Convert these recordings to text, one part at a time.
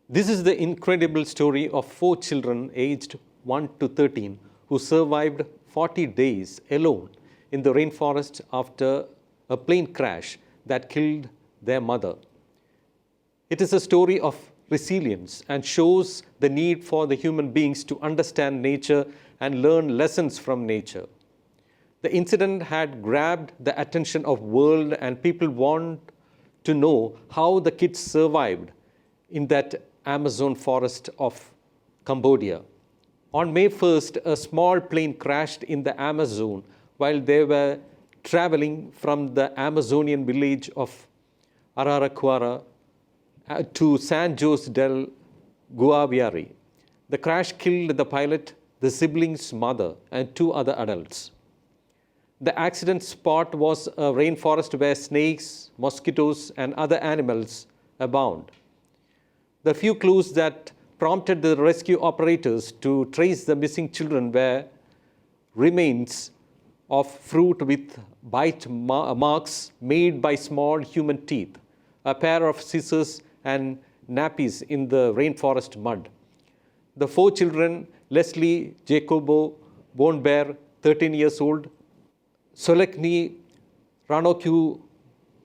This is the incredible story of four children aged 1 to 13 who survived 40 days alone in the rainforest after a plane crash that killed their mother. It is a story of resilience and shows the need for the human beings to understand nature and learn lessons from nature. The incident had grabbed the attention of world and people want to know how the kids survived in that Amazon forest of Cambodia. On May 1st, a small plane crashed in the Amazon while they were traveling from the Amazonian village of Araraquara to San Jose del Guaviare. The crash killed the pilot, the siblings' mother, and two other adults. The accident spot was a rainforest where snakes, mosquitoes, and other animals abound. The few clues that prompted the rescue operators to trace the missing children were remains of fruit with bite marks made by small human teeth, a pair of scissors, and nappies in the rainforest mud. The four children, Leslie Jacobo Bonbear, 13 years old, Solekni Ranoku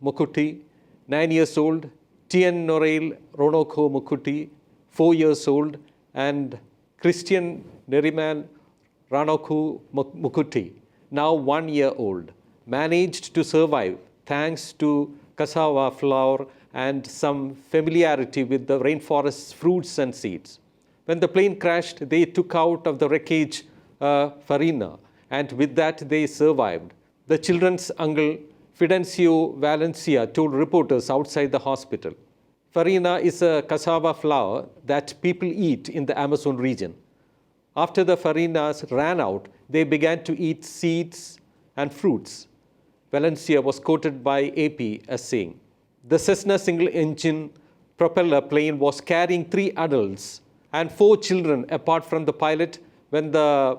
Mukuti, 9 years old, Tien Norail Ronoko Mukuti, 4 years old, and Christian Neriman Ranoku Mukuti, now 1 year old, managed to survive thanks to cassava flour and some familiarity with the rainforest's fruits and seeds. When the plane crashed, they took out of the wreckage farina, and with that they survived. The children's uncle, Fidencio Valencia, told reporters outside the hospital. Farina is a cassava flour that people eat in the Amazon region. After the farinas ran out, they began to eat seeds and fruits. Valencia was quoted by AP as saying, the Cessna single-engine propeller plane was carrying 3 adults and 4 children apart from the pilot when the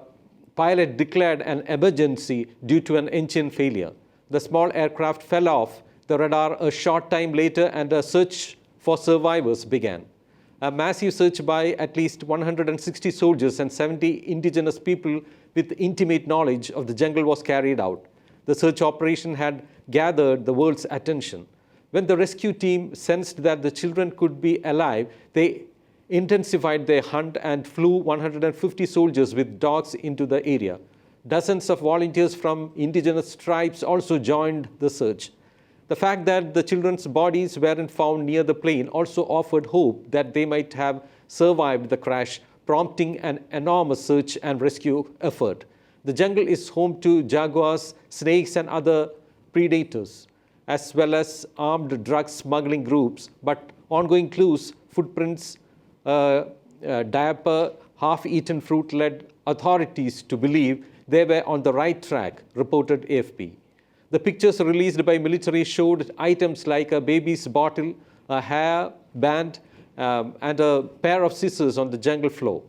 pilot declared an emergency due to an engine failure. The small aircraft fell off the radar a short time later and a search for survivors began. A massive search by at least 160 soldiers and 70 indigenous people with intimate knowledge of the jungle was carried out. The search operation had gathered the world's attention. When the rescue team sensed that the children could be alive, they intensified their hunt and flew 150 soldiers with dogs into the area. Dozens of volunteers from indigenous tribes also joined the search. The fact that the children's bodies weren't found near the plane also offered hope that they might have survived the crash, prompting an enormous search and rescue effort. The jungle is home to jaguars, snakes, and other predators, as well as armed drug smuggling groups, but ongoing clues, footprints, diaper, half-eaten fruit led authorities to believe they were on the right track, reported AFP. The pictures released by military showed items like a baby's bottle, a hair band, and a pair of scissors on the jungle floor.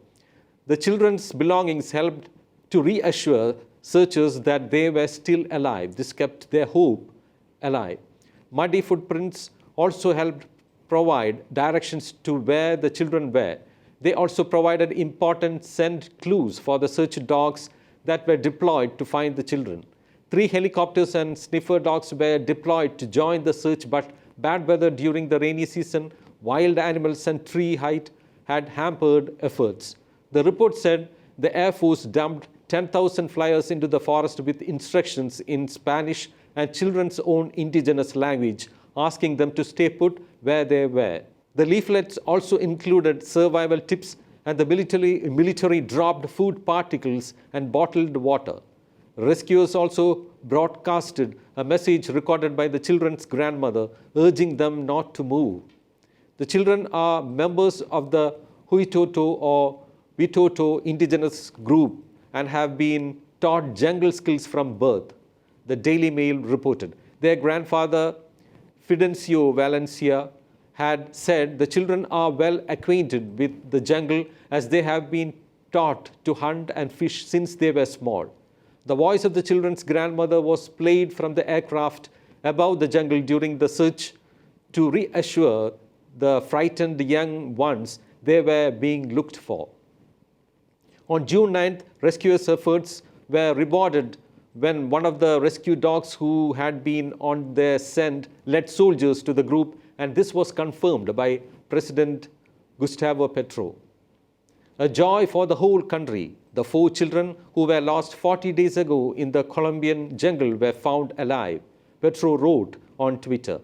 The children's belongings helped to reassure searchers that they were still alive. This kept their hope alive. Muddy footprints also helped provide directions to where the children were. They also provided important scent clues for the search dogs that were deployed to find the children. 3 helicopters and sniffer dogs were deployed to join the search, but bad weather during the rainy season, wild animals, and tree height had hampered efforts. The report said the Air Force dumped 10,000 flyers into the forest with instructions in Spanish and children's own indigenous language, asking them to stay put where they were. The leaflets also included survival tips, and the military dropped food particles and bottled water. Rescuers also broadcasted a message recorded by the children's grandmother, urging them not to move. The children are members of the Huitoto or Witoto indigenous group and have been taught jungle skills from birth, the Daily Mail reported. Their grandfather, Fidencio Valencia, had said the children are well acquainted with the jungle as they have been taught to hunt and fish since they were small. The voice of the children's grandmother was played from the aircraft above the jungle during the search to reassure the frightened young ones, they were being looked for. On June 9th, rescuers' efforts were rewarded when one of the rescue dogs who had been on their scent led soldiers to the group, and this was confirmed by President Gustavo Petro. A joy for the whole country. The 4 children who were lost 40 days ago in the Colombian jungle were found alive, Petro wrote on Twitter.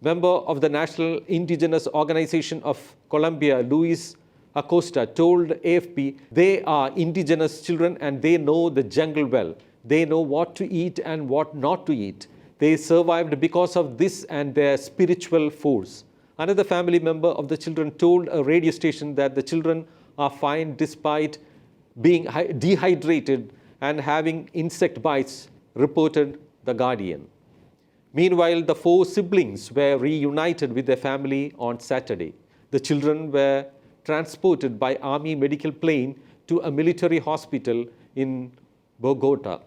Member of the National Indigenous Organization of Colombia, Luis Acosta, told AFP, they are indigenous children and they know the jungle well. They know what to eat and what not to eat. They survived because of this and their spiritual force. Another family member of the children told a radio station that the children are fine despite being dehydrated and having insect bites, reported The Guardian. Meanwhile, the 4 siblings were reunited with their family on Saturday. The children were transported by Army medical plane to a military hospital in Bogota.